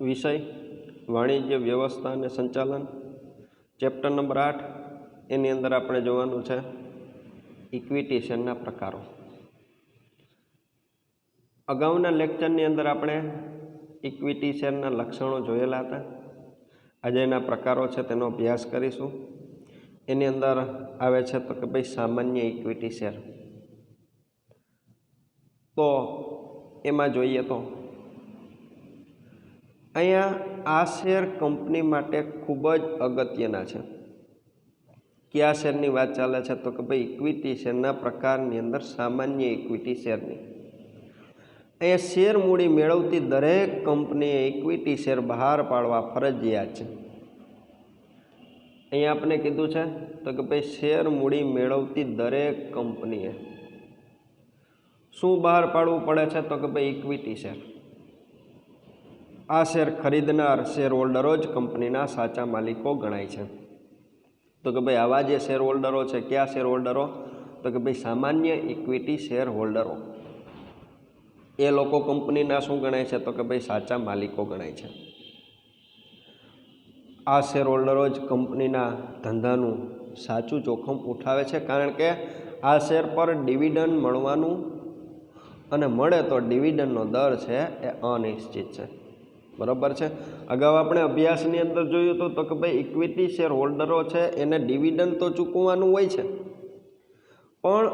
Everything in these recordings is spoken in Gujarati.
વિષય વાણિજ્ય વ્યવસ્થા અને સંચાલન, ચેપ્ટર નંબર 8. એની અંદર આપણે જોવાનું છે ઇક્વિટી શેરના પ્રકારો. અગાઉના લેક્ચરની અંદર આપણે ઇક્વિટી શેરના લક્ષણો જોયેલા હતા. આજે એના પ્રકારો છે તેનો અભ્યાસ કરીશું. એની અંદર આવે છે તો કે ભાઈ સામાન્ય ઇક્વિટી શેર. તો એમાં જોઈએ તો અહીંયા આ શેર કંપની માટે ખૂબ જ અગત્યના છે. કયા શેરની વાત ચાલે છે તો કે ભાઈ ઇક્વિટી શેરના પ્રકારની અંદર સામાન્ય ઇક્વિટી શેરની. અહીંયા શેર મૂડી મેળવતી દરેક કંપનીએ ઇક્વિટી શેર બહાર પાડવા ફરજિયાત છે. અહીંયા આપણે કીધું છે તો કે ભાઈ શેર મૂડી મેળવતી દરેક કંપનીએ શું બહાર પાડવું પડે છે તો કે ભાઈ ઇક્વિટી શેર. આ શેર ખરીદનાર શેર હોલ્ડરો જ કંપનીના સાચા માલિકો ગણાય છે. તો કે ભાઈ આવા જે શેર હોલ્ડરો છે, કયા શેર હોલ્ડરો તો કે ભાઈ સામાન્ય ઇક્વિટી શેર હોલ્ડરો, એ લોકો કંપનીના શું ગણાય છે તો કે ભાઈ સાચા માલિકો ગણાય છે. આ શેર હોલ્ડરો જ કંપનીના ધંધાનું સાચું જોખમ ઉઠાવે છે, કારણ કે આ શેર પર ડિવિડન્ડ મળવાનું અને મળે તો ડિવિડન્ડનો દર છે એ અનિશ્ચિત છે. બરાબર છે. અગાઉ આપણે અભ્યાસની અંદર જોયું હતું તો કે ભાઈ ઇક્વિટી શેર હોલ્ડરો છે એને ડિવિડન્ડ તો ચૂકવવાનું હોય છે, પણ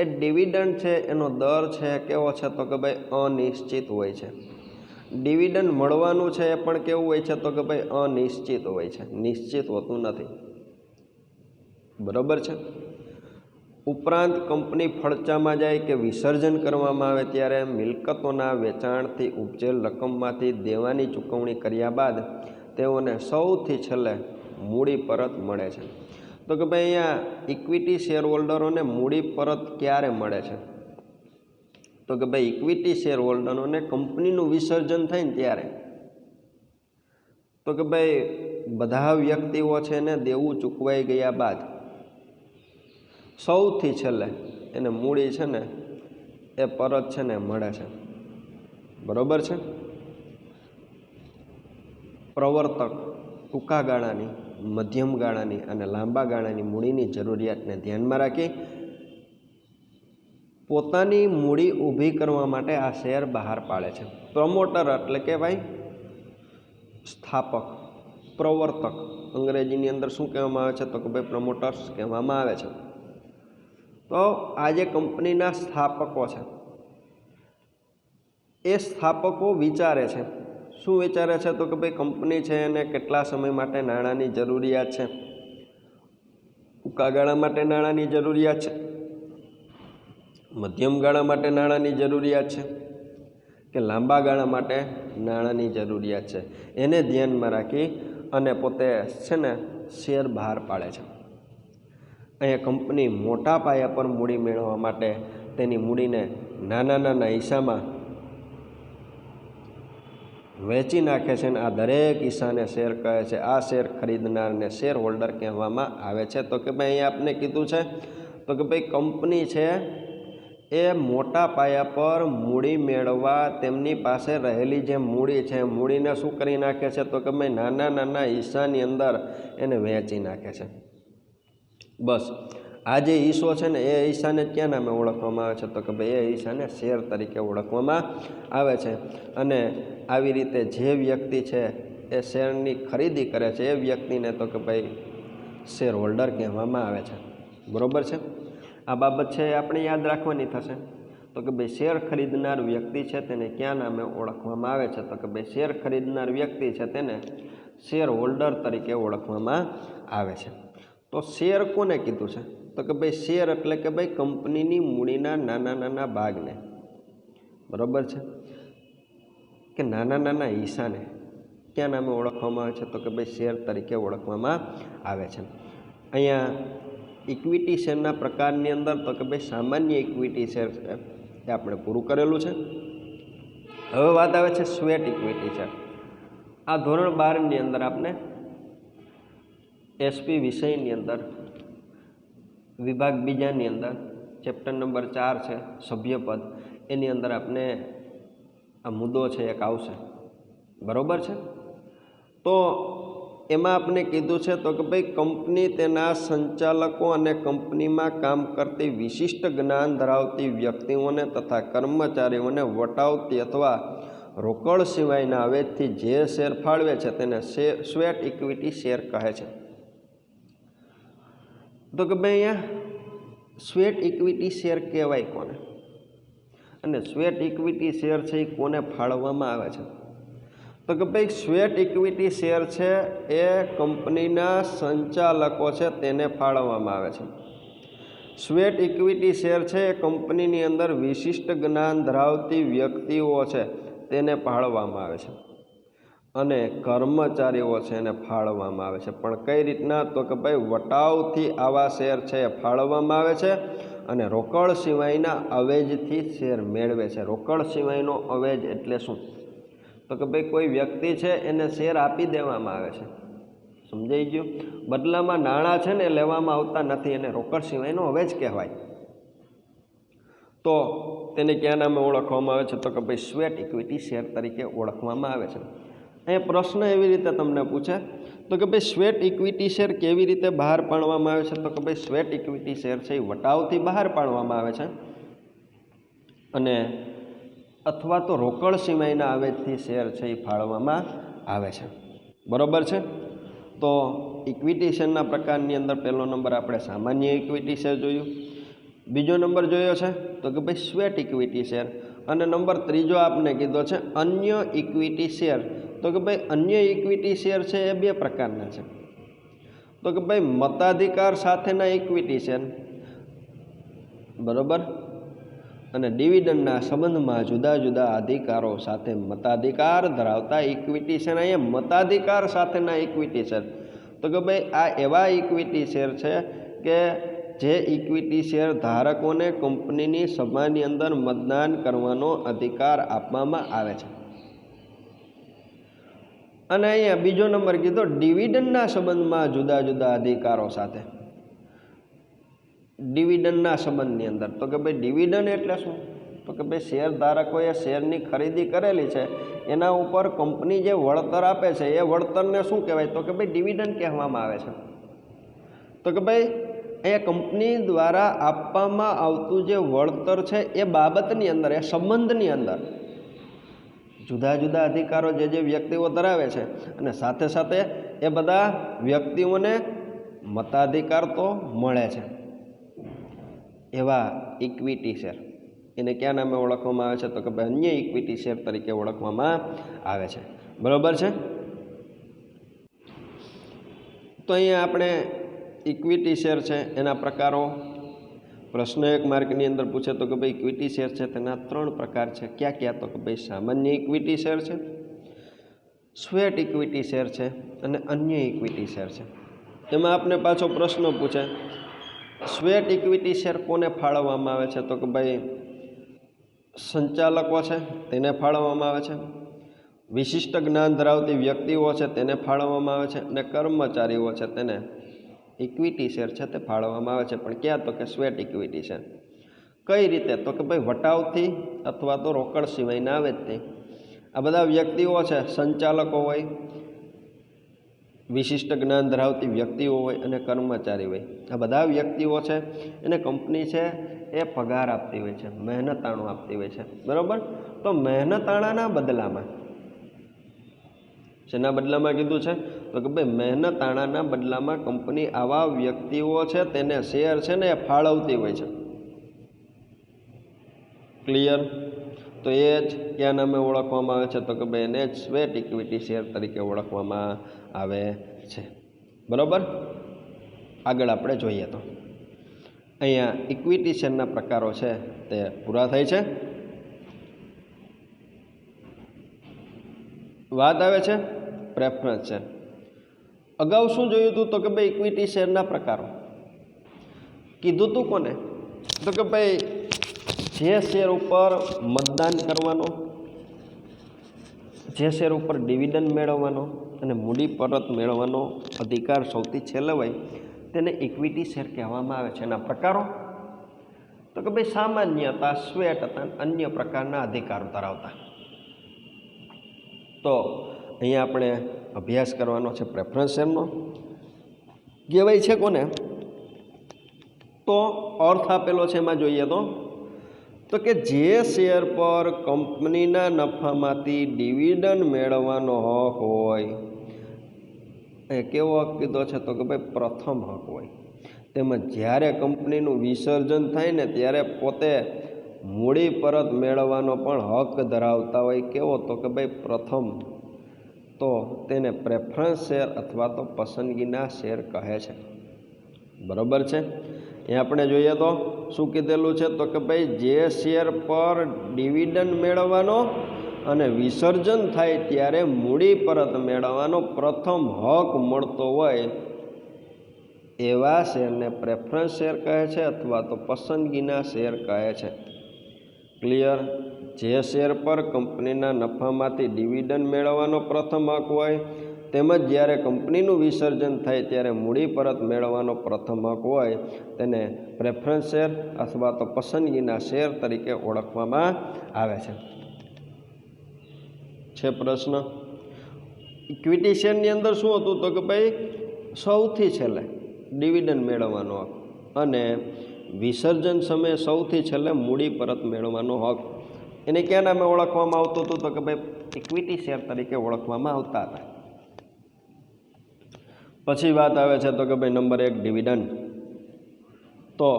એ ડિવિડન્ડ છે એનો દર છે કેવો છે તો કે ભાઈ અનિશ્ચિત હોય છે. ડિવિડન્ડ મળવાનું છે એ પણ કેવું હોય છે તો કે ભાઈ અનિશ્ચિત હોય છે, નિશ્ચિત હોતું નથી. બરાબર છે. ઉપરાંત કંપની ફડચામાં જાય કે વિસર્જન કરવામાં આવે ત્યારે મિલકતોના વેચાણથી ઉપજેલ રકમમાંથી દેવાની ચૂકવણી કર્યા બાદ તેઓને સૌથી છેલ્લે મૂડી પરત મળે છે. તો કે ભાઈ અહીંયા ઇક્વિટી શેર હોલ્ડરોને મૂડી પરત ક્યારે મળે છે તો કે ભાઈ ઇક્વિટી શેર હોલ્ડરોને કંપનીનું વિસર્જન થાય ને ત્યારે. તો કે ભાઈ બધા વ્યક્તિઓ છે એને દેવું ચૂકવાઈ ગયા બાદ સૌથી છેલ્લે એને મૂડી છે ને એ પરત છે ને મળે છે. બરાબર છે. પ્રવર્તક ટૂંકા ગાળાની, મધ્યમ ગાળાની અને લાંબા ગાળાની મૂડીની જરૂરિયાતને ધ્યાનમાં રાખી પોતાની મૂડી ઊભી કરવા માટે આ શેર બહાર પાડે છે. પ્રમોટર એટલે કે ભાઈ સ્થાપક, પ્રવર્તક અંગ્રેજીની અંદર શું કહેવામાં આવે છે તો કે ભાઈ પ્રમોટર્સ કહેવામાં આવે છે. તો આ જે કંપનીના સ્થાપકો છે એ સ્થાપકો વિચારે છે. શું વિચારે છે તો કે ભાઈ કંપની છે એને કેટલા સમય માટે નાણાંની જરૂરિયાત છે. ટૂંકા ગાળા માટે નાણાંની જરૂરિયાત છે, મધ્યમ ગાળા માટે નાણાંની જરૂરિયાત છે કે લાંબા ગાળા માટે નાણાંની જરૂરિયાત છે, એને ધ્યાનમાં રાખી અને પોતે છે ને શેર બહાર પાડે છે. અહીંયા કંપની મોટા પાયા પર મૂડી મેળવવા માટે તેની મૂડીને નાના નાના હિસ્સામાં વેચી નાખે છે અને આ દરેક હિસ્સાને શેર કહે છે. આ શેર ખરીદનારને શેર હોલ્ડર કહેવામાં આવે છે. તો કે ભાઈ અહીંયા આપને કીધું છે તો કે ભાઈ કંપની છે એ મોટા પાયા પર મૂડી મેળવવા તેમની પાસે રહેલી જે મૂડી છે મૂડીને શું કરી નાખે છે તો કે ભાઈ નાના નાના હિસ્સાની અંદર એને વહેંચી નાખે છે. બસ આ જે હિસ્સો છે ને એ હિસ્સાને ક્યાં નામે ઓળખવામાં આવે છે તો કે ભાઈ એ હિસ્સાને શેર તરીકે ઓળખવામાં આવે છે. અને આવી રીતે જે વ્યક્તિ છે એ શેરની ખરીદી કરે છે એ વ્યક્તિને તો કે ભાઈ શેર હોલ્ડર કહેવામાં આવે છે. બરાબર છે. આ બાબત છે એ આપણે યાદ રાખવાની થશે. તો કે ભાઈ શેર ખરીદનાર વ્યક્તિ છે તેને ક્યાં નામે ઓળખવામાં આવે છે તો કે ભાઈ શેર ખરીદનાર વ્યક્તિ છે તેને શેર હોલ્ડર તરીકે ઓળખવામાં આવે છે. તો શેર કોને કીધું છે તો કે ભાઈ શેર એટલે કે ભાઈ કંપનીની મૂડીના નાના નાના ભાગને, બરાબર છે, કે નાના નાના હિસ્સાને ક્યાં નામે ઓળખવામાં આવે છે તો કે ભાઈ શેર તરીકે ઓળખવામાં આવે છે. અહીંયા ઇક્વિટી શેરના પ્રકારની અંદર તો કે ભાઈ સામાન્ય ઇક્વિટી શેર છે એ આપણે પૂરું કરેલું છે. હવે વાત આવે છે સ્વેટ ઇક્વિટી શેર. આ ધોરણ 12ની અંદર આપણે એસપી વિષયની અંદર વિભાગ બીજાની અંદર ચેપ્ટર નંબર 4 છે સભ્યપદ, એની અંદર આપણે આ મુદ્દો છે એક આવશે. બરાબર છે। તો એમાં આપણે કીધું છે તો કે ભાઈ કંપની તેના સંચાલકો અને કંપનીમાં કામ કરતી વિશિષ્ટ જ્ઞાન ધરાવતી વ્યક્તિઓને તથા કર્મચારીઓને વટાવતી અથવા રોકડ સિવાયના આવેજથી જે શેર ફાળવે છે તેને સ્વેટ ઇક્વિટી શેર કહે છે। તો કે ભાઈ અહીંયા સ્વેટ ઇક્વિટી શેર કહેવાય કોને, અને સ્વેટ ઇક્વિટી શેર છે એ કોને ફાળવવામાં આવે છે? તો કે ભાઈ સ્વેટ ઇક્વિટી શેર છે એ કંપનીના સંચાલકો છે તેને ફાળવવામાં આવે છે। સ્વેટ ઇક્વિટી શેર છે એ કંપનીની અંદર વિશિષ્ટ જ્ઞાન ધરાવતી વ્યક્તિઓ છે તેને ફાળવવામાં આવે છે, અને કર્મચારીઓ છે એને ફાળવવામાં આવે છે। પણ કઈ રીતના? તો કે ભાઈ વટાવથી આવા શેર છે એ ફાળવવામાં આવે છે, અને રોકડ સિવાયના અવેજથી શેર મેળવે છે। રોકડ સિવાયનો અવેજ એટલે શું? તો કે ભાઈ કોઈ વ્યક્તિ છે એને શેર આપી દેવામાં આવે છે, સમજાઈ ગયું? બદલામાં નાણાં છે ને લેવામાં આવતા નથી, એને રોકડ સિવાયનો અવેજ કહેવાય। તો તેને ક્યાં નામે ઓળખવામાં આવે છે? તો કે ભાઈ સ્વેટ ઇક્વિટી શેર તરીકે ઓળખવામાં આવે છે। અહીંયા પ્રશ્ન એવી રીતે તમને પૂછે તો કે ભાઈ સ્વેટ ઇક્વિટી શેર કેવી રીતે બહાર પાડવામાં આવે છે? તો કે ભાઈ સ્વેટ ઇક્વિટી શેર છે એ વટાવથી બહાર પાડવામાં આવે છે, અને અથવા તો રોકડ સિવાયના આવેજથી શેર છે એ ફાળવવામાં આવે છે। બરાબર છે। તો ઇક્વિટી શેરના પ્રકારની અંદર પહેલો નંબર આપણે સામાન્ય ઇક્વિટી શેર જોયું, બીજો નંબર જોયો છે તો કે ભાઈ સ્વેટ ઇક્વિટી શેર, અને નંબર ત્રીજો આપણે કીધો છે અન્ય ઇક્વિટી શેર। તો કે ભાઈ અન્ય ઇક્વિટી શેર છે એ બે પ્રકારના છે। તો કે ભાઈ મતાધિકાર સાથેના ઇક્વિટી શેર, બરાબર, અને ડિવિડન્ડના સંબંધમાં જુદા જુદા અધિકારો સાથે મતાધિકાર ધરાવતા ઇક્વિટી શેર। અહીંયા મતાધિકાર સાથેના ઇક્વિટી શેર તો કે ભાઈ આ એવા ઇક્વિટી શેર છે કે જે ઇક્વિટી શેર ધારકોને કંપનીની સભાની અંદર મતદાન કરવાનો અધિકાર આપવામાં આવે છે। અને અહીંયા બીજો નંબર કીધો ડિવિડન્ડના સંબંધમાં જુદા જુદા અધિકારો સાથે। ડિવિડન્ડના સંબંધની અંદર તો કે ભાઈ ડિવિડન્ડ એટલે શું? તો કે ભાઈ શેર ધારકોએ શેરની ખરીદી કરેલી છે એના ઉપર કંપની જે વળતર આપે છે એ વળતરને શું કહેવાય? તો કે ભાઈ ડિવિડન્ડ કહેવામાં આવે છે। તો કે ભાઈ અહીંયા કંપની દ્વારા આપવામાં આવતું જે વળતર છે એ બાબતની અંદર, એ સંબંધની અંદર જુદા જુદા અધિકારો જે વ્યક્તિઓ ધરાવે છે, અને સાથે સાથે એ બધા વ્યક્તિઓને મતાધિકાર તો મળે છે, એવા ઇક્વિટી શેર એને ક્યાં નામે ઓળખવામાં આવે છે? તો કે ભાઈ અન્ય ઇક્વિટી શેર તરીકે ઓળખવામાં આવે છે। બરાબર છે। તો અહીંયા આપણે ઇક્વિટી શેર છે એના પ્રકારો પ્રશ્ન 1 માર્કની અંદર પૂછે તો કે ભાઈ ઇક્વિટી શેર છે તેના 3 પ્રકાર છે। ક્યાં ક્યાં? તો કે ભાઈ સામાન્ય ઇક્વિટી શેર છે, સ્વેટ ઇક્વિટી શેર છે, અને અન્ય ઇક્વિટી શેર છે। એમાં આપણે પાછો પ્રશ્ન પૂછે સ્વેટ ઇક્વિટી શેર કોને ફાળવવામાં આવે છે? તો કે ભાઈ સંચાલકો છે તેને ફાળવવામાં આવે છે, વિશિષ્ટ જ્ઞાન ધરાવતી વ્યક્તિઓ છે તેને ફાળવવામાં આવે છે, અને કર્મચારીઓ છે તેને ઇક્વિટી શેર છે તે ફાળવવામાં આવે છે। પણ ક્યાં? તો કે સ્વેટ ઇક્વિટી શેર। કઈ રીતે? તો કે ભાઈ વટાવથી અથવા તો રોકડ સિવાયના આવેજથી। આ બધા વ્યક્તિઓ છે, સંચાલકો હોય, વિશિષ્ટ જ્ઞાન ધરાવતી વ્યક્તિઓ હોય, અને કર્મચારી હોય। આ બધા વ્યક્તિઓ છે એને કંપની છે એ પગાર આપતી હોય છે, મહેનતાણું આપતી હોય છે, બરાબર। તો મહેનતાણાના બદલામાં, શેના બદલામાં કીધું છે? તો કે ભાઈ મહેનતાણાના બદલામાં કંપની આવા વ્યક્તિઓ છે તેને શેર છે ને એ ફાળવતી હોય છે। ક્લિયર? તો એ જ ક્યાં નામે ઓળખવામાં આવે છે? તો કે ભાઈ એને જ સ્વેટ ઇક્વિટી શેર તરીકે ઓળખવામાં આવે છે। બરાબર? આગળ આપણે જોઈએ તો અહીંયા ઇક્વિટી શેરના પ્રકારો છે તે પૂરા થાય છે। વાત આવે છે પ્રેફરન્સ શેર। અગાઉ શું જોયું હતું? તો કે ભાઈ ઇક્વિટી શેરના પ્રકારો કીધું હતું કોને? તો કે ભાઈ જે શેર ઉપર મતદાન કરવાનો, જે શેર ઉપર ડિવિડન્ડ મેળવવાનો અને મૂડી પરત મેળવવાનો અધિકાર સૌથી છેલ્લે હોય તેને ઇક્વિટી શેર કહેવામાં આવે છે। એના પ્રકારો તો કે ભાઈ સામાન્ય હતા, સ્વેટ હતા, અન્ય પ્રકારના અધિકારો ધરાવતા। તો અહીંયા આપણે અભ્યાસ કરવાનો છે પ્રેફરન્સ શેરનો. કહેવાય છે કોને, તો અર્થ આપેલો છે એમાં જોઈએ તો કે જે શેર પર કંપનીના નફામાંથી ડિવિડન્ડ મેળવવાનો હક હોય, એ કેવો હક કીધો છે તો કે ભાઈ પ્રથમ હક હોય. તેમજ જ્યારે કંપનીનું વિસર્જન થાય ને ત્યારે પોતે મૂડી પરત મેળવવાનો પણ હક ધરાવતા હોય. કેવો તો કે ભાઈ પ્રથમ, તો તેને પ્રેફરન્સ શેર અથવા તો પસંદગીના શેર કહે છે. બરાબર છે. એ આપણે જોઈએ તો શું કીધેલું છે તો કે ભાઈ જે શેર પર ડિવિડન્ડ મેળવવાનો અને વિસર્જન થાય ત્યારે મૂડી પરત મેળવવાનો પ્રથમ હક મળતો હોય એવા શેરને પ્રેફરન્સ શેર કહે છે અથવા તો પસંદગીના શેર કહે છે. ક્લિયર? જે શેર પર કંપનીના નફામાંથી ડિવિડન્ડ મેળવવાનો પ્રથમ હક હોય તેમજ જ્યારે કંપનીનું વિસર્જન થાય ત્યારે મૂડી પરત મેળવવાનો પ્રથમ હક હોય તેને પ્રેફરન્સ શેર અથવા તો પસંદગીના શેર તરીકે ઓળખવામાં આવે છે. પ્રશ્ન, ઇક્વિટી શેરની અંદર શું હતું તો કે ભાઈ સૌથી છેલ્લે ડિવિડન્ડ મેળવવાનો હક અને વિસર્જન સમયે સૌથી છેલ્લે મૂડી પરત મેળવવાનો હક. એને ક્યાં નામે ઓળખવામાં આવતું હતું તો કે ભાઈ ઇક્વિટી શેર તરીકે ઓળખવામાં આવતા હતા. પછી વાત આવે છે તો કે ભાઈ નંબર 1 ડિવિડન્ડ. તો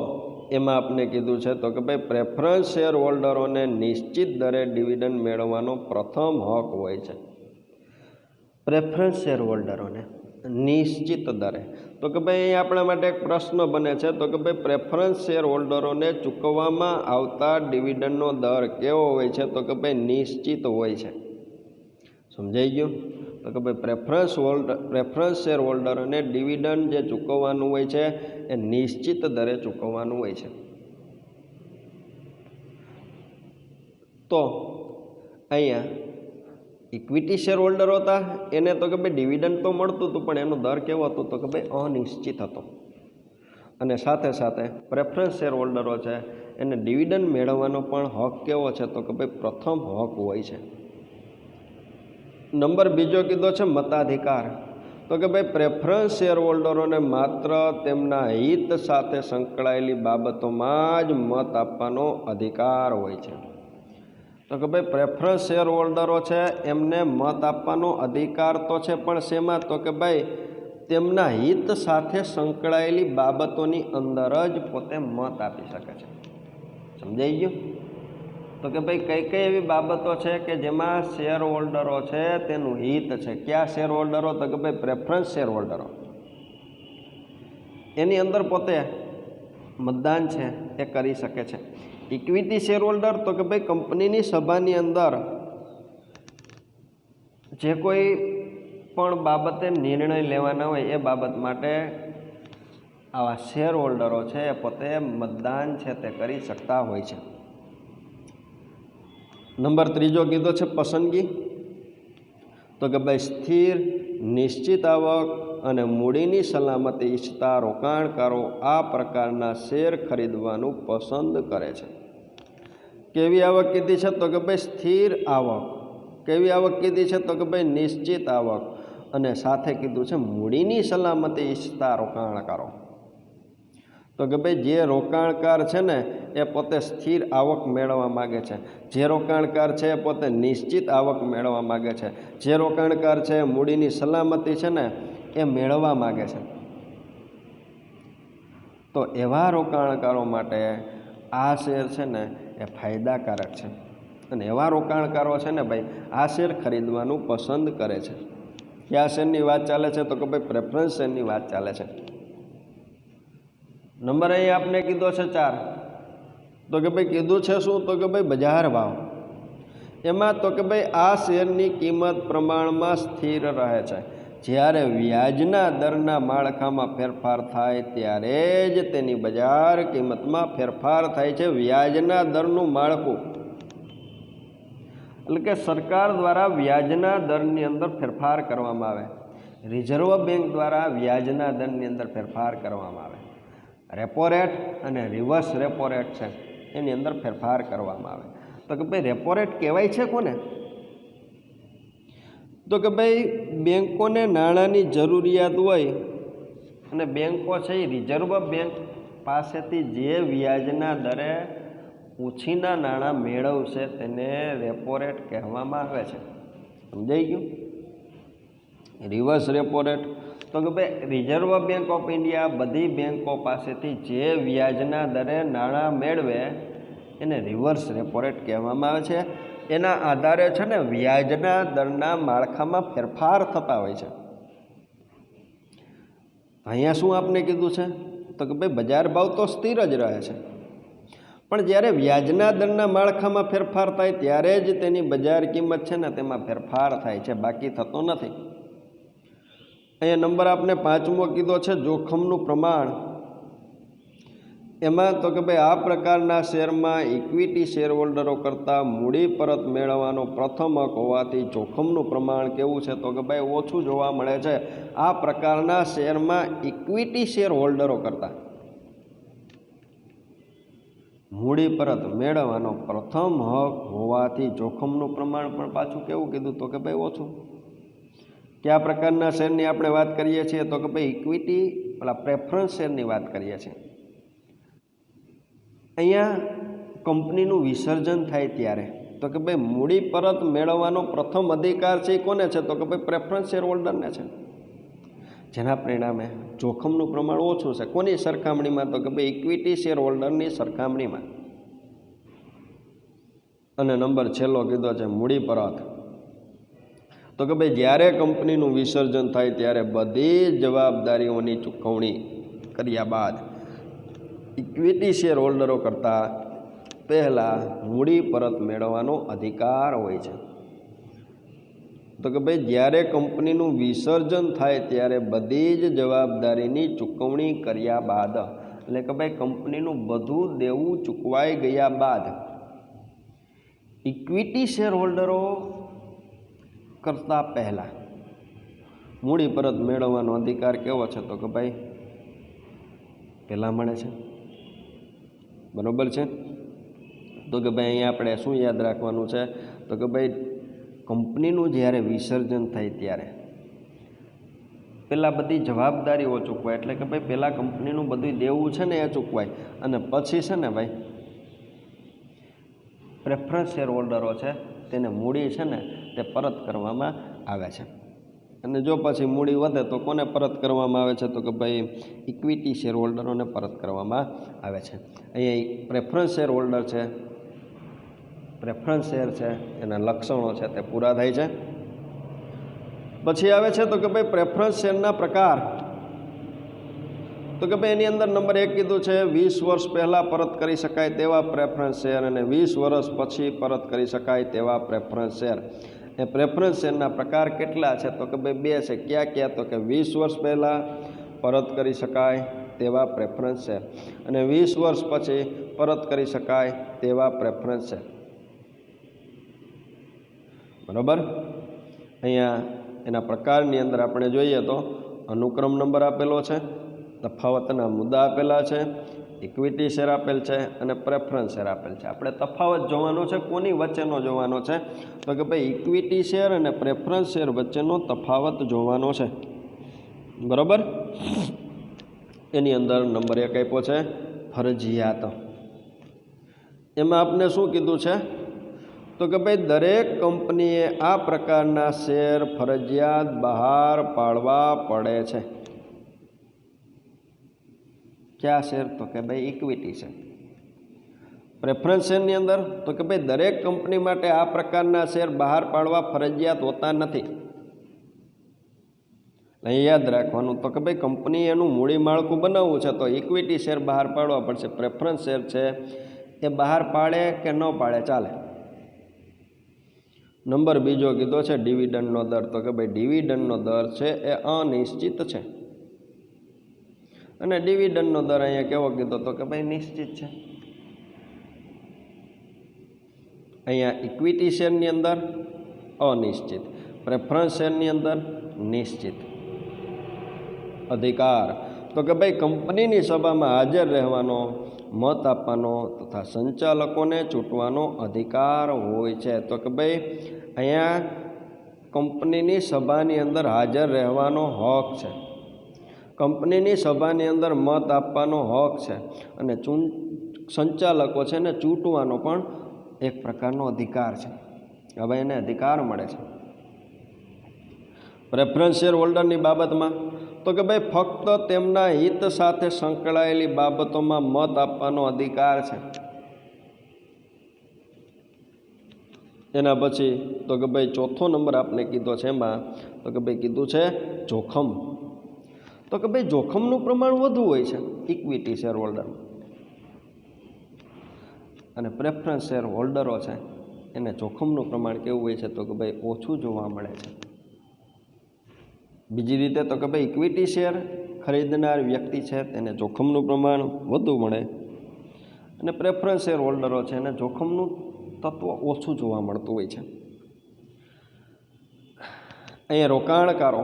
એમાં આપણે કીધું છે તો કે ભાઈ પ્રેફરન્સ શેર હોલ્ડરોને નિશ્ચિત દરે ડિવિડન્ડ મેળવવાનો પ્રથમ હક હોય છે. પ્રેફરન્સ શેર હોલ્ડરોને નિશ્ચિત દરે, તો કે ભાઈ અહીં આપણા માટે એક પ્રશ્ન બને છે તો કે ભાઈ પ્રેફરન્સ શેર હોલ્ડરોને ચૂકવવામાં આવતા ડિવિડન્ડનો દર કેવો હોય છે તો કે ભાઈ નિશ્ચિત હોય છે. સમજાઈ ગયું? તો કે ભાઈ પ્રેફરન્સ શેર હોલ્ડરોને ડિવિડન્ડ જે ચૂકવવાનું હોય છે એ નિશ્ચિત દરે ચૂકવવાનું હોય છે. તો અહીંયા ઇક્વિટી શેર હોલ્ડરો હતા એને તો કે ભાઈ ડિવિડન્ડ તો મળતું હતું પણ એનો દર કેવો હતો તો કે ભાઈ અનિશ્ચિત હતો. અને સાથે સાથે પ્રેફરન્સ શેર હોલ્ડરો છે એને ડિવિડન્ડ મેળવવાનો પણ હક કેવો છે તો કે ભાઈ પ્રથમ હક હોય છે. નંબર બીજો કીધો છે મતાધિકાર. તો કે ભાઈ પ્રેફરન્સ શેર હોલ્ડરોને માત્ર તેમના હિત સાથે સંકળાયેલી બાબતોમાં જ મત આપવાનો અધિકાર હોય છે. તો કે ભાઈ પ્રેફરન્સ શેર હોલ્ડરો છે એમને મત આપવાનો અધિકાર તો છે પણ શેમાં તો કે ભાઈ તેમના હિત સાથે સંકળાયેલી બાબતોની અંદર જ પોતે મત આપી શકે છે. સમજાઈ ગયું? તો કે ભાઈ કઈ કઈ એવી બાબતો છે કે જેમાં શેર હોલ્ડરો છે તેનું હિત છે. કયા શેર હોલ્ડરો તો કે ભાઈ પ્રેફરન્સ શેર હોલ્ડરો, એની અંદર પોતે મતદાન છે એ કરી શકે છે. ઇક્વિટી શેર હોલ્ડર તો કે ભાઈ કંપનીની સભાની અંદર જે કોઈ પણ બાબતે નિર્ણય લેવાના હોય એ બાબત માટે આવા શેર હોલ્ડરો છે એ પોતે મતદાન છે તે કરી શકતા હોય છે. નંબર ત્રીજો કીધો છે પસંદગી. તો કે ભાઈ સ્થિર નિશ્ચિત આવક અને મૂડીની સલામતી ઈચ્છતા રોકાણકારો આ પ્રકારના શેર ખરીદવાનું પસંદ કરે છે. કેવી આવક કીધી છે તો કે ભાઈ સ્થિર આવક. કેવી આવક કીધી છે તો કે ભાઈ નિશ્ચિત આવક અને સાથે કીધું છે મૂડીની સલામતી ઈચ્છતા રોકાણકારો. તો કે ભાઈ જે રોકાણકાર છે ને એ પોતે સ્થિર આવક મેળવવા માગે છે, જે રોકાણકાર છે એ પોતે નિશ્ચિત આવક મેળવવા માગે છે, જે રોકાણકાર છે મૂડીની સલામતી છે ને એ મેળવવા માગે છે. તો એવા રોકાણકારો માટે આ શેર છે ને એ ફાયદાકારક છે અને એવા રોકાણકારો છે ને ભાઈ આ શેર ખરીદવાનું પસંદ કરે છે. કયા શેરની વાત ચાલે છે તો કે ભાઈ પ્રેફરન્સ શેરની વાત ચાલે છે. નંબર અહીં આપને કીધો છે 4. તો કે ભાઈ કીધું છે શું તો કે ભાઈ બજાર ભાવ. એમાં તો કે ભાઈ આ શેરની કિંમત પ્રમાણમાં સ્થિર રહે છે. જ્યારે વ્યાજના દરના માળખામાં ફેરફાર થાય ત્યારે જ તેની બજાર કિંમતમાં ફેરફાર થાય છે. વ્યાજના દરનું માળખું એટલે કે સરકાર દ્વારા વ્યાજના દરની અંદર ફેરફાર કરવામાં આવે, રિઝર્વ બેંક દ્વારા વ્યાજના દરની અંદર ફેરફાર કરવામાં આવે, રેપો રેટ અને રિવર્સ રેપો રેટ છે એની અંદર ફેરફાર કરવામાં આવે. તો કે ભાઈ રેપો રેટ કહેવાય છે કોને તો કે ભાઈ બેંકોને નાણાંની જરૂરિયાત હોય અને બેંકો છે એ રિઝર્વ બેંક પાસેથી જે વ્યાજના દરે ઉછીના નાણાં મેળવશે તેને રેપો રેટ કહેવામાં આવે છે. સમજાઈ ગયું? રિવર્સ રેપો રેટ તો કે ભાઈ રિઝર્વ બેંક ઓફ ઇન્ડિયા બધી બેંકો પાસેથી જે વ્યાજના દરે નાણાં મેળવે એને રિવર્સ રેપો રેટ કહેવામાં આવે છે. એના આધારે છે ને વ્યાજના દરના માળખામાં ફેરફાર થતા હોય છે. અહીંયા શું આપને કીધું છે તો કે ભાઈ બજાર ભાવ તો સ્થિર જ રહે છે, પણ જ્યારે વ્યાજના દરના માળખામાં ફેરફાર થાય ત્યારે જ તેની બજાર કિંમત છે ને તેમાં ફેરફાર થાય છે, બાકી થતો નથી. અહીંયા નંબર આપને 5મો કીધો છે જોખમનું પ્રમાણ. એમાં તો કે ભાઈ આ પ્રકારના શેરમાં ઇક્વિટી શેર હોલ્ડરો કરતાં મૂડી પરત મેળવવાનો પ્રથમ હક હોવાથી જોખમનું પ્રમાણ કેવું છે તો કે ભાઈ ઓછું જોવા મળે છે. આ પ્રકારના શેરમાં ઇક્વિટી શેર હોલ્ડરો કરતાં મૂડી પરત મેળવવાનો પ્રથમ હક હોવાથી જોખમનું પ્રમાણ પણ પાછું કેવું કીધું તો કે ભાઈ ઓછું. કયા પ્રકારના શેરની આપણે વાત કરીએ છીએ તો કે ભાઈ ઇક્વિટી પ્રેફરન્સ શેરની વાત કરીએ છીએ. અહીંયા કંપનીનું વિસર્જન થાય ત્યારે તો કે ભાઈ મૂડી પરત મેળવવાનો પ્રથમ અધિકાર છે એ કોને છે તો કે ભાઈ પ્રેફરન્સ શેર હોલ્ડરને છે, જેના પરિણામે જોખમનું પ્રમાણ ઓછું છે. કોની સરખામણીમાં તો કે ભાઈ ઇક્વિટી શેર હોલ્ડરની સરખામણીમાં. અને નંબર છેલ્લો કીધો છે મૂડી પરત. તો કે ભાઈ જ્યારે કંપનીનું વિસર્જન થાય ત્યારે બધી જવાબદારીઓની ચૂકવણી કર્યા બાદ ઇક્વિટી શેર હોલ્ડરો કરતાં પહેલાં મૂડી પરત મેળવવાનો અધિકાર હોય છે. તો કે ભાઈ જ્યારે કંપનીનું વિસર્જન થાય ત્યારે બધી જ જવાબદારીની ચૂકવણી કર્યા બાદ, એટલે કે ભાઈ કંપનીનું બધું દેવું ચૂકવાઈ ગયા બાદ ઇક્વિટી શેર હોલ્ડરો કરતાં પહેલાં મૂડી પરત મેળવવાનો અધિકાર કેવો છે તો કે ભાઈ પહેલાં મળે છે. બરાબર છે? તો કે ભાઈ અહીંયા આપણે શું યાદ રાખવાનું છે તો કે ભાઈ કંપનીનું જ્યારે વિસર્જન થાય ત્યારે પહેલાં બધી જવાબદારીઓ ચૂકવાય, એટલે કે ભાઈ પહેલાં કંપનીનું બધું દેવું છે ને એ ચૂકવાય અને પછી છે ને ભાઈ પ્રેફરન્સ શેર હોલ્ડરો છે તેને મૂડી છે ને તે પરત કરવામાં આવે છે. અને જો પછી મૂડી વધે તો કોને પરત કરવામાં આવે છે તો કે ભાઈ ઇક્વિટી શેર હોલ્ડરોને પરત કરવામાં આવે છે. અહીંયા પ્રેફરન્સ શેર હોલ્ડર છે, પ્રેફરન્સ શેર છે, એના લક્ષણો છે તે પૂરા થાય છે. પછી આવે છે તો કે ભાઈ પ્રેફરન્સ શેરના પ્રકાર. તો કે ભાઈ એની અંદર નંબર 1 કીધું છે 20 વર્ષ પહેલાં પરત કરી શકાય તેવા પ્રેફરન્સ શેર અને 20 વર્ષ પછી પરત કરી શકાય તેવા પ્રેફરન્સ શેર. એ પ્રેફરન્સ શેરના પ્રકાર કેટલા છે તો કે ભાઈ 2 છે. ક્યાં ક્યાં તો કે 20 વર્ષ પહેલાં પરત કરી શકાય તેવા પ્રેફરન્સ શેર અને 20 વર્ષ પછી પરત કરી શકાય તેવા પ્રેફરન્સ શેર. બરાબર? અહીંયા એના પ્રકારની અંદર આપણે જોઈએ તો અનુક્રમ નંબર આપેલો છે, તફાવતના મુદ્દા આપેલા છે, ઇક્વિટી શેર આપેલ છે અને પ્રેફરન્સ શેર આપેલ છે. આપણે તફાવત જોવાનો છે, કોની વચ્ચેનો જોવાનો છે તો કે ભાઈ ઇક્વિટી શેર અને પ્રેફરન્સ શેર વચ્ચેનો તફાવત જોવાનો છે. બરાબર? એની અંદર નંબર 1 આપ્યો છે ફરજિયાત. એમાં આપણે શું કીધું છે તો કે ભાઈ દરેક કંપનીએ આ પ્રકારના શેર ફરજિયાત બહાર પાડવા પડે છે. કયા શેર તો કે ભાઈ ઇક્વિટી શેર. પ્રેફરન્સ શેરની અંદર તો કે ભાઈ દરેક કંપની માટે આ પ્રકારના શેર બહાર પાડવા ફરજિયાત હોતા નથી. અહીં યાદ રાખવાનું તો કે ભાઈ કંપની એનું મૂડી માળખું બનાવવું છે તો ઇક્વિટી શેર બહાર પાડવા પડશે. પ્રેફરન્સ શેર છે એ બહાર પાડે કે ન પાડે ચાલે. નંબર 2 કીધો છે ડિવિડન્ડનો દર. તો કે ભાઈ ડિવિડન્ડનો દર છે એ અનિશ્ચિત છે અને ડિવિડન્ડનો દર અહીંયા કેવો કીધો તો કે ભાઈ નિશ્ચિત છે. અહીંયા ઇક્વિટી શેરની અંદર અનિશ્ચિત, પ્રેફરન્સ શેરની અંદર નિશ્ચિત. અધિકાર તો કે ભાઈ કંપનીની સભામાં હાજર રહેવાનો, મત આપવાનો તથા સંચાલકોને ચૂંટવાનો અધિકાર હોય છે. તો કે ભાઈ અહીંયા કંપનીની સભાની અંદર હાજર રહેવાનો હક છે, કંપનીની સભાની અંદર મત આપવાનો હક છે, અને સંચાલકો છે ને ચૂંટવાનો પણ એક પ્રકારનો અધિકાર છે. હવે એને અધિકાર મળે છે. પ્રેફરન્સ શેર હોલ્ડરની બાબતમાં તો કે ભાઈ ફક્ત તેમના હિત સાથે સંકળાયેલી બાબતોમાં મત આપવાનો અધિકાર છે. એના પછી તો કે ભાઈ ચોથો નંબર આપણે કીધો છે એમાં તો કે ભાઈ કીધું છે જોખમ. તો કે ભાઈ જોખમનું પ્રમાણ વધુ હોય છે ઇક્વિટી શેર હોલ્ડરમાં, અને પ્રેફરન્સ શેર હોલ્ડરો છે એને જોખમનું પ્રમાણ કેવું હોય છે તો કે ભાઈ ઓછું જોવા મળે છે. બીજી રીતે તો કે ભાઈ ઇક્વિટી શેર ખરીદનાર વ્યક્તિ છે તેને જોખમનું પ્રમાણ વધુ મળે, અને પ્રેફરન્સ શેર હોલ્ડરો છે એને જોખમનું તત્વ ઓછું જોવા મળતું હોય છે. અહીંયા રોકાણકારો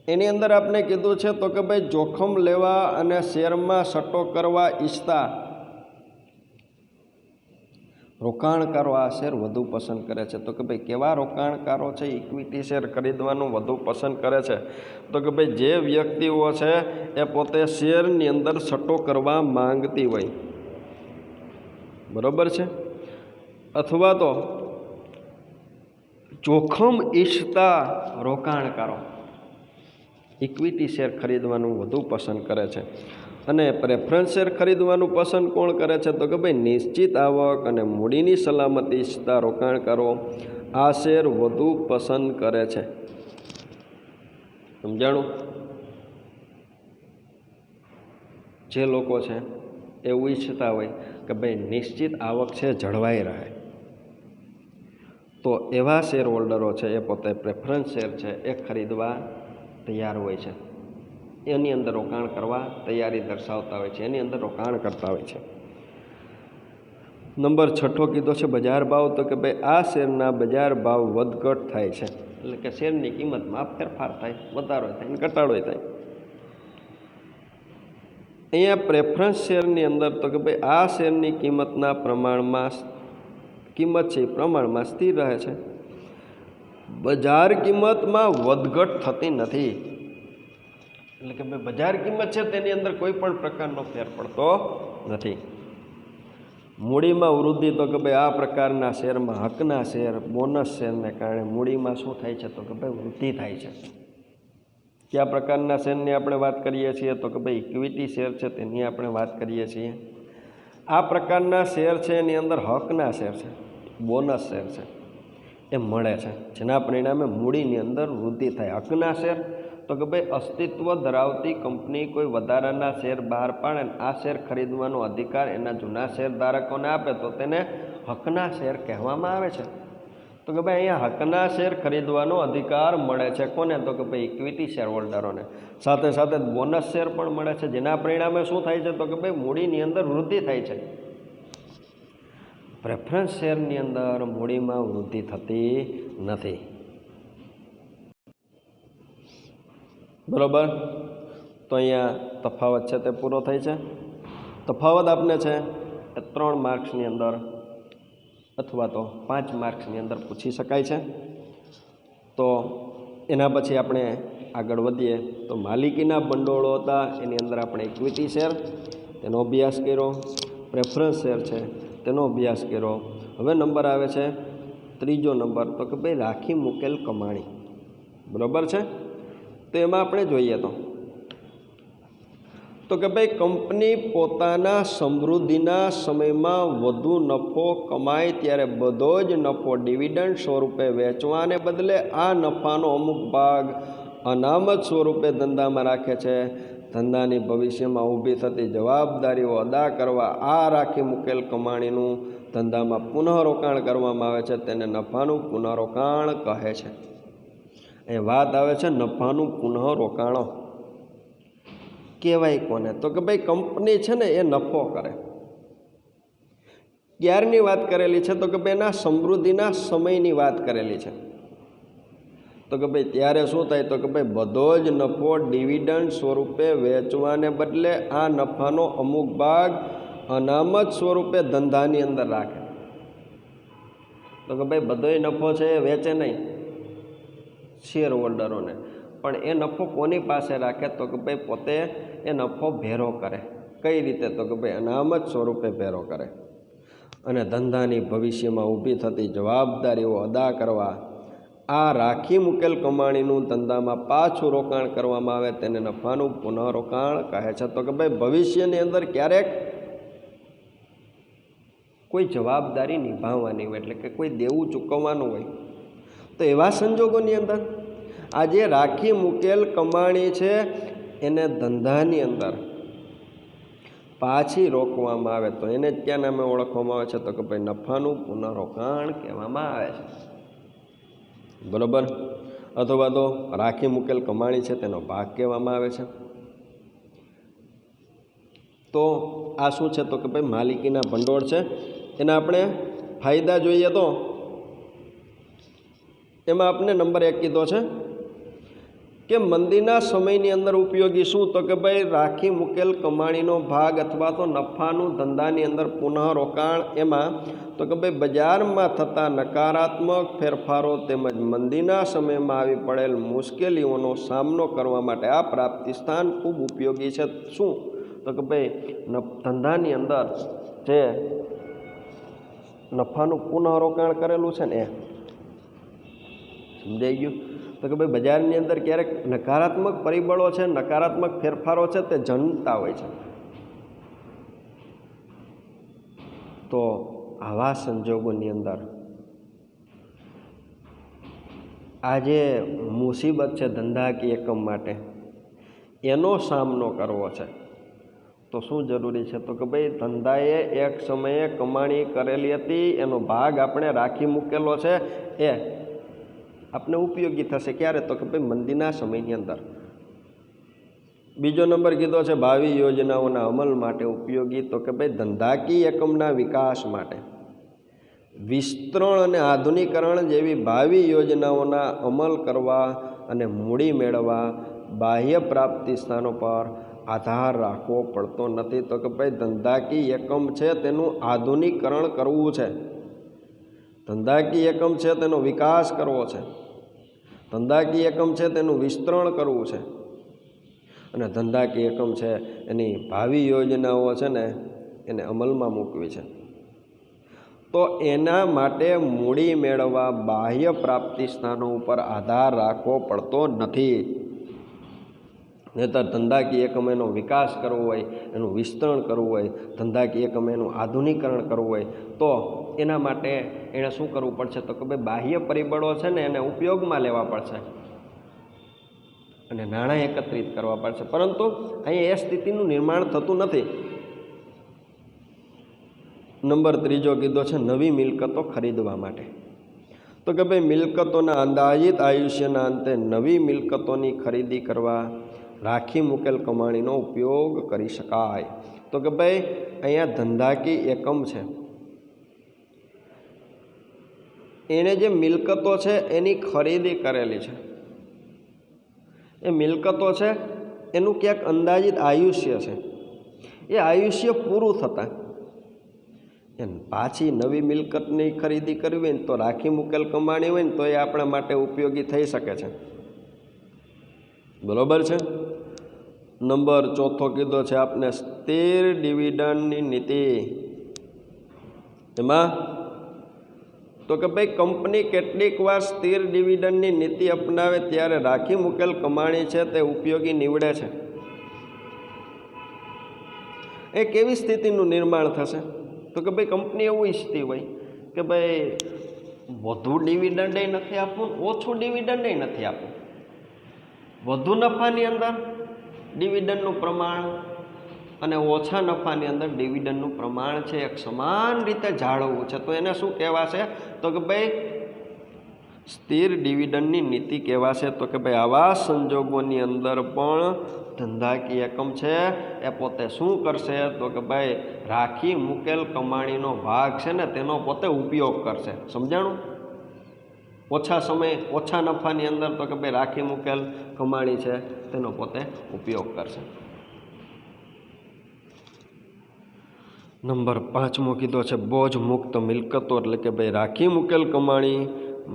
એની અંદર આપણે કીધું છે તો કે ભાઈ જોખમ લેવા અને શેરમાં સટ્ટો કરવા ઈચ્છતા રોકાણકારો આ શેર વધુ પસંદ કરે છે. તો કે ભાઈ કેવા રોકાણકારો છે ઇક્વિટી શેર ખરીદવાનું વધુ પસંદ કરે છે? તો કે ભાઈ જે વ્યક્તિઓ છે એ પોતે શેરની અંદર સટ્ટો કરવા માંગતી હોય, બરાબર છે, અથવા તો જોખમ ઈચ્છતા રોકાણકારો ઇક્વિટી શેર ખરીદવાનું વધુ પસંદ કરે છે. અને પ્રેફરન્સ શેર ખરીદવાનું પસંદ કોણ કરે છે? તો કે ભાઈ નિશ્ચિત આવક અને મૂડીની સલામતી ઈચ્છતા રોકાણકારો આ શેર વધુ પસંદ કરે છે. સમજાણું? જે લોકો છે એવું ઈચ્છતા હોય કે ભાઈ નિશ્ચિત આવક છે જળવાઈ રહે, તો એવા શેર હોલ્ડરો છે એ પોતે પ્રેફરન્સ શેર છે એ ખરીદવા તૈયાર હોય છે, એની અંદર રોકાણ કરવા તૈયારી દર્શાવતા હોય છે, એની અંદર રોકાણ કરતા હોય છે. નંબર 6 કીધો છે બજાર ભાવ. તો કે ભાઈ આ શેરના બજાર ભાવ વધઘટ થાય છે, એટલે કે શેરની કિંમતમાં ફેરફાર થાય, વધારો થાય અને ઘટાડો થાય. અહીંયા પ્રેફરન્સ શેરની અંદર તો કે ભાઈ આ શેરની કિંમતના પ્રમાણમાં કિંમત છે એ પ્રમાણમાં સ્થિર રહે છે, બજાર કિંમતમાં વધઘટ થતી નથી. એટલે કે ભાઈ બજાર કિંમત છે તેની અંદર કોઈ પણ પ્રકારનો ફેર પડતો નથી. મૂડીમાં વૃદ્ધિ. તો કે ભાઈ આ પ્રકારના શેરમાં હકના શેર, બોનસ શેરને કારણે મૂડીમાં શું થાય છે? તો કે ભાઈ વૃદ્ધિ થાય છે. કયા પ્રકારના શેરની આપણે વાત કરીએ છીએ? તો કે ભાઈ ઇક્વિટી શેર છે તેની આપણે વાત કરીએ છીએ. આ પ્રકારના શેર છે એની અંદર હકના શેર છે, બોનસ શેર છે એ મળે છે, જેના પરિણામે મૂડીની અંદર વૃદ્ધિ થાય. હકના શેર તો કે ભાઈ અસ્તિત્વ ધરાવતી કંપની કોઈ વધારાના શેર બહાર પાડે, આ શેર ખરીદવાનો અધિકાર એના જૂના શેર ધારકોને આપે તો તેને હકના શેર કહેવામાં આવે છે. તો કે ભાઈ અહીંયા હકના શેર ખરીદવાનો અધિકાર મળે છે કોને? તો કે ભાઈ ઇક્વિટી શેર હોલ્ડરોને. સાથે સાથે બોનસ શેર પણ મળે છે, જેના પરિણામે શું થાય છે? તો કે ભાઈ મૂડીની અંદર વૃદ્ધિ થાય છે. પ્રેફરન્સ શેરની અંદર મૂડીમાં વૃદ્ધિ થતી નથી. બરાબર? તો અહીંયા તફાવત છે તે પૂરો થાય છે. તફાવત આપને છે એ 3 માર્ક્સની અંદર અથવા તો 5 માર્ક્સની અંદર પૂછી શકાય છે. તો એના પછી આપણે આગળ વધીએ તો માલિકીના ભંડોળો હતા એની અંદર આપણે ઇક્વિટી શેર તેનો અભ્યાસ કર્યો, પ્રેફરન્સ શેર છે તેનો અભ્યાસ કર્યો. હવે નંબર આવે છે 3જો નંબર, તો કે ભાઈ રાખી મૂકેલ કમાણી. બરાબર છે? તો એમાં આપણે જોઈએ તો કે ભાઈ કંપની પોતાના સમૃદ્ધિના સમયમાં વધુ નફો કમાય ત્યારે બધો જ નફો ડિવિડન્ડ સ્વરૂપે વેચવાને બદલે આ નફાનો અમુક ભાગ અનામત સ્વરૂપે ધંધામાં રાખે છે. ધંધાની ભવિષ્યમાં ઊભી થતી જવાબદારીઓ અદા કરવા આ રાખી મૂકેલ કમાણીનું ધંધામાં પુનઃરોકાણ કરવામાં આવે છે, તેને નફાનું પુનઃરોકાણ કહે છે. એ વાત આવે છે નફાનું પુનઃરોકાણો કહેવાય કોને? તો કે ભાઈ કંપની છે ને એ નફો કરે. ક્યારની વાત કરેલી છે? તો કે ભાઈ એના સમૃદ્ધિના સમયની વાત કરેલી છે. તો કે ભાઈ ત્યારે શું થાય? તો કે ભાઈ બધો જ નફો ડિવિડન્ડ સ્વરૂપે વેચવાને બદલે આ નફાનો અમુક ભાગ અનામત સ્વરૂપે ધંધાની અંદર રાખે. તો કે ભાઈ બધોય નફો છે એ વેચે નહીં, શેર હોલ્ડરોને, પણ એ નફો કોની પાસે રાખે તો કે ભાઈ પોતે એ નફો ભેરો કરે. કઈ રીતે તો કે ભાઈ અનામત સ્વરૂપે ભેરો કરે. અને ધંધાની ભવિષ્યમાં ઊભી થતી જવાબદારીઓ અદા કરવા આ રાખી મૂકેલ કમાણીનું ધંધામાં પાછું રોકાણ કરવામાં આવે તેને નફાનું પુનઃરોકાણ કહે છે. તો કે ભાઈ ભવિષ્યની અંદર ક્યારેક કોઈ જવાબદારી નિભાવવાની હોય, એટલે કે કોઈ દેવું ચૂકવવાનું હોય, તો એવા સંજોગોની અંદર આ જે રાખી મૂકેલ કમાણી છે એને ધંધાની અંદર પાછી રોકવામાં આવે તો એને જ ક્યાં નામે ઓળખવામાં આવે છે તો કે ભાઈ નફાનું પુનઃરોકાણ કહેવામાં આવે છે. બરાબર. અથવા તો રાખી મૂકેલ કમાણી છે તેનો ભાગ કહેવામાં આવે છે. તો આ શું છે તો કે ભાઈ માલિકીના ભંડોળ છે. એના આપણે ફાયદા જોઈએ તો એમાં આપણે નંબર 1 કીધો છે કે મંદીના સમયની અંદર ઉપયોગી શું તો કે ભાઈ રાખી મૂકેલ કમાણીનો ભાગ અથવા તો નફાનું ધંધાની અંદર પુનઃરોકાણ. એમાં તો કે ભાઈ બજારમાં થતા નકારાત્મક ફેરફારો તેમજ મંદીના સમયમાં આવી પડેલ મુશ્કેલીઓનો સામનો કરવા માટે આ પ્રાપ્તિ સ્થાન ખૂબ ઉપયોગી છે. શું તો કે ભાઈ ધંધાની અંદર જે નફાનું પુનઃરોકાણ કરેલું છે ને એ સમજાઈ ગયું. તો કે ભાઈ બજારની અંદર ક્યારેક નકારાત્મક પરિબળો છે, નકારાત્મક ફેરફારો છે તે જનતા હોય છે. તો આવા સંજોગોની અંદર આ જે મુસીબત છે ધંધાકીય એકમ માટે એનો સામનો કરવો છે તો શું જરૂરી છે તો કે ભાઈ ધંધાએ એક સમયે કમાણી કરેલી હતી એનો ભાગ આપણે રાખી મૂકેલો છે એ આપણે ઉપયોગી થશે. ક્યારે તો કે ભાઈ મંદીના સમયની અંદર. બીજો નંબર કીધો છે ભાવિ યોજનાઓના અમલ માટે ઉપયોગી તો કે ભાઈ ધંધાકીય એકમના વિકાસ માટે વિસ્તરણ અને આધુનિકરણ જેવી ભાવિ યોજનાઓના અમલ કરવા અને મૂડી મેળવવા બાહ્ય પ્રાપ્તિ સ્થાનો પર આધાર રાખવો પડતો નથી. તો કે ભાઈ ધંધાકીય એકમ છે તેનું આધુનિકરણ કરવું છે, ધંધાકીય એકમ છે તેનો વિકાસ કરવો છે, ધંધાકીય એકમ છે તેનું વિસ્તરણ કરવું છે અને ધંધાકીય એકમ છે એની ભાવિ યોજનાઓ છે ને એને અમલમાં મૂકવી છે. તો એના માટે મૂડી મેળવવા બાહ્ય પ્રાપ્તિ સ્થાનો ઉપર આધાર રાખવો પડતો નથી. નહીંતર ધંધાકીય એકમ એનો વિકાસ કરવો હોય, એનું વિસ્તરણ કરવું હોય, ધંધાકીય એકમ એનું આધુનિકરણ કરવું હોય તો એના માટે એણે શું કરવું પડશે તો કે ભાઈ બાહ્ય પરિબળો છે ને એને ઉપયોગમાં લેવા પડશે અને નાણાં એકત્રિત કરવા પડશે. પરંતુ અહીંયા એ સ્થિતિનું નિર્માણ થતું નથી. નંબર 3 કીધો છે નવી મિલકતો ખરીદવા માટે. તો કે ભાઈ મિલકતોના અંદાજિત આયુષ્યના અંતે નવી મિલકતોની ખરીદી કરવા રાખી મૂકેલ કમાણીનો ઉપયોગ કરી શકાય. તો કે ભાઈ અહીંયા ધંધાકીય એકમ છે એણે જે મિલકતો છે એની ખરીદી કરેલી છે. એ મિલકતો છે એનું ક્યાંક અંદાજિત આયુષ્ય છે. એ આયુષ્ય પૂરું થતાં પાછી નવી મિલકતની ખરીદી કરવી હોય ને તો રાખી મૂકેલ કમાણી હોય ને તો એ આપણા માટે ઉપયોગી થઈ શકે છે. બરાબર છે. નંબર 4 કીધો છે આપને સ્થિર ડિવિડન્ડની નીતિ. એમાં તો કે ભાઈ કંપની કેટલીક વાર સ્થિર ડિવિડન્ડની નીતિ અપનાવે ત્યારે રાખી મૂકેલ કમાણી છે તે ઉપયોગી નીવડે છે. એ કેવી સ્થિતિનું નિર્માણ થશે તો કે ભાઈ કંપની એવું ઈચ્છતી હોય કે ભાઈ વધુ ડિવિડન્ડ નથી આપવું, ઓછું ડિવિડન્ડ નથી આપવું. વધુ નફાની અંદર ડિવિડન્ડનું પ્રમાણ અને ઓછા નફાની અંદર ડિવિડન્ડનું પ્રમાણ છે એક સમાન રીતે જાળવવું છે. તો એને શું કહેવાશે તો કે ભાઈ સ્થિર ડિવિડન્ડની નીતિ કહેવાશે. તો કે ભાઈ આવા સંજોગોની અંદર પણ ધંધાકીય એકમ છે એ પોતે શું કરશે તો કે ભાઈ રાખી મૂકેલ કમાણીનો ભાગ છે ને તેનો પોતે ઉપયોગ કરશે. સમજાણું? ઓછા સમય ઓછા નફાની અંદર તો કે ભાઈ રાખી મૂકેલ કમાણી છે તેનો પોતે ઉપયોગ કરશે. નંબર 5 કીધો છે બોજ મુક્ત મિલકતો એટલે કે ભાઈ રાખી મૂકેલ કમાણી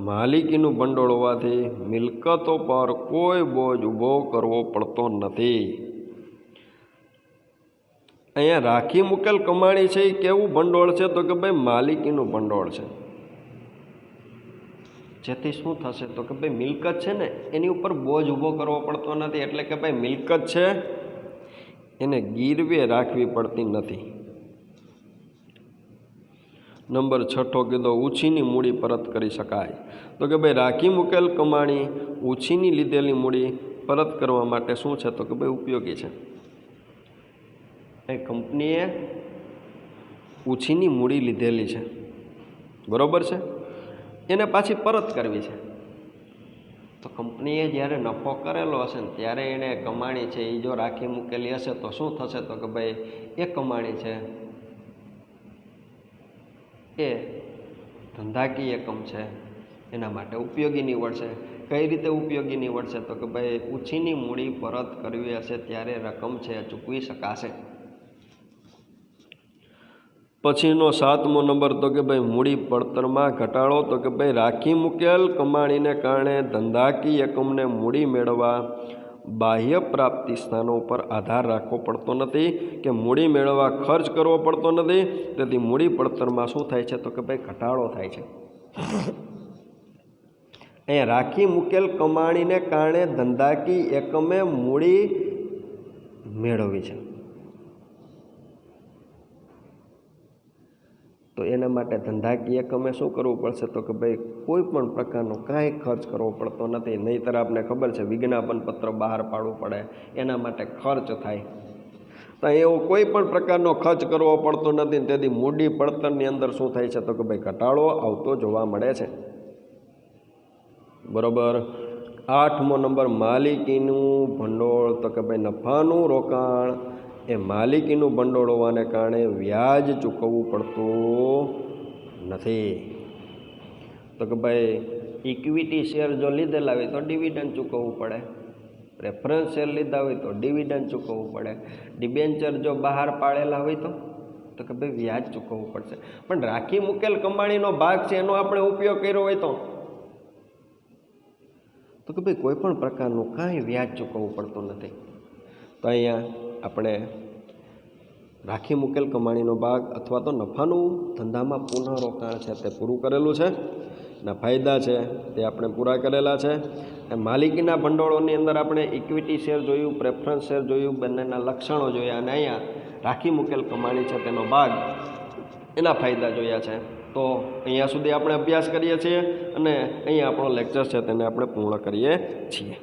માલિકીનું ભંડોળ હોવાથી મિલકતો પર કોઈ બોજ ઊભો કરવો પડતો નથી. અહીંયા રાખી મૂકેલ કમાણી છે એ કેવું ભંડોળ છે? તો કે ભાઈ માલિકીનું ભંડોળ છે. જેથી શું થશે? તો કે ભાઈ મિલકત છે ને એની ઉપર બોજ ઊભો કરવો પડતો નથી. એટલે કે ભાઈ મિલકત છે એને ગીરવે રાખવી પડતી નથી. નંબર 6 કીધો ઉછીની મૂડી પરત કરી શકાય. તો કે ભાઈ રાખી મૂકેલ કમાણી ઉછીની લીધેલી મૂડી પરત કરવા માટે શું છે? તો કે ભાઈ ઉપયોગી છે. એ કંપનીએ ઉછીની મૂડી લીધેલી છે, બરાબર છે, એને પાછી પરત કરવી છે. તો કંપનીએ જ્યારે નફો કરેલો હશે ને ત્યારે એણે કમાણી છે એ જો રાખી મૂકેલી હશે તો શું થશે? તો કે ભાઈ એ કમાણી છે એ ધંધાકીય એકમ છે, એના માટે ઉપયોગી નીવડશે. કઈ રીતે ઉપયોગી નીવડશે? તો કે ભાઈ ઉછીની મૂડી પરત કરવી હશે ત્યારે રકમ છે ચૂકવી શકાશે. પછીનો 7મો નંબર તો કે ભાઈ મૂડી પડતરમાં ઘટાડો. તો કે ભાઈ રાખી મૂકેલ કમાણીને કારણે ધંધાકીય એકમને મૂડી મેળવવા બાહ્ય પ્રાપ્તિ સ્થાનો ઉપર આધાર રાખવો પડતો નથી કે મૂડી મેળવવા ખર્ચ કરવો પડતો નથી. તેથી મૂડી પડતરમાં શું થાય છે? તો કે ભાઈ ઘટાડો થાય છે. અહીંયા રાખી મૂકેલ કમાણીને કારણે ધંધાકીય એકમે મૂડી મેળવવી છે તો એના માટે ધંધાકીય એકમે શું કરવું પડશે? તો કે ભાઈ કોઈ પણ પ્રકારનો કાંઈ ખર્ચ કરવો પડતો નથી. નહીંતર આપને ખબર છે વિજ્ઞાપન પત્ર બહાર પાડવું પડે, એના માટે ખર્ચ થાય. તો એવો કોઈ પણ પ્રકારનો ખર્ચ કરવો પડતો નથી. તેથી મૂડી પડતરની અંદર શું થાય છે? તો કે ભાઈ ઘટાડો આવતો જોવા મળે છે. બરોબર. 8મો નંબર માલિકીનું ભંડોળ. તો કે ભાઈ નફાનું રોકાણ એ માલિકીનું ભંડોળ હોવાને કારણે વ્યાજ ચૂકવવું પડતું નથી. તો કે ભાઈ ઇક્વિટી શેર જો લીધેલા હોય તો ડિવિડન્ડ ચૂકવવું પડે, પ્રેફરન્સ શેર લીધા હોય તો ડિવિડન્ડ ચૂકવવું પડે, ડિબેન્ચર જો બહાર પાડેલા હોય તો કે ભાઈ વ્યાજ ચૂકવવું પડશે. પણ રાખી મૂકેલ કમાણીનો ભાગ છે એનો આપણે ઉપયોગ કર્યો હોય તો કે ભાઈ કોઈ પણ પ્રકારનું કાંઈ વ્યાજ ચૂકવવું પડતું નથી. તો અહીંયા આપણે રાખી મૂકેલ કમાણીનો ભાગ અથવા તો નફાનું ધંધામાં પુનઃરોકાણ છે તે પૂરું કરેલું છે. ના ફાયદા છે તે આપણે પૂરા કરેલા છે. માલિકીના ભંડોળોની અંદર આપણે ઇક્વિટી શેર જોયું, પ્રેફરન્સ શેર જોયું, બંનેના લક્ષણો જોયા અને અહીંયા રાખી મૂકેલ કમાણી છે તેનો ભાગ, એના ફાયદા જોયા છે. તો અહીંયા સુધી આપણે અભ્યાસ કરીએ છીએ અને અહીંયા આપણો લેક્ચર છે તેને આપણે પૂર્ણ કરીએ છીએ.